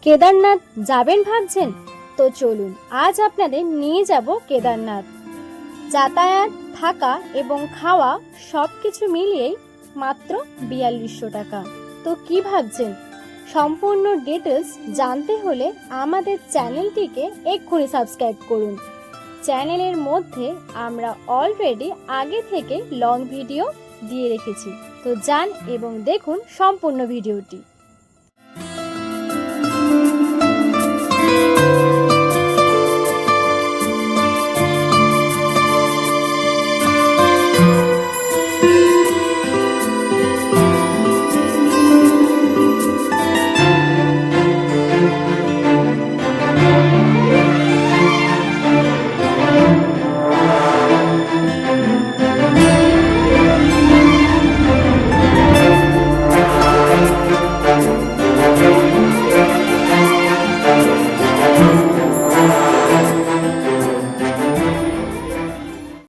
কেদারনাথ যাবেন ভাবছেন? তো চলুন আজ আপনাদের নিয়ে যাব কেদারনাথ। যাতায়াত, থাকা এবং খাওয়া সব কিছু মিলিয়েই মাত্র 4200 টাকা। তো কি ভাবছেন? সম্পূর্ণ ডিটেলস জানতে হলে আমাদের চ্যানেলটিকে এক্ষুনি সাবস্ক্রাইব করুন। চ্যানেলের মধ্যে আমরা অলরেডি আগে থেকে লং ভিডিও দিয়ে রেখেছি, তো যান এবং দেখুন সম্পূর্ণ ভিডিওটি।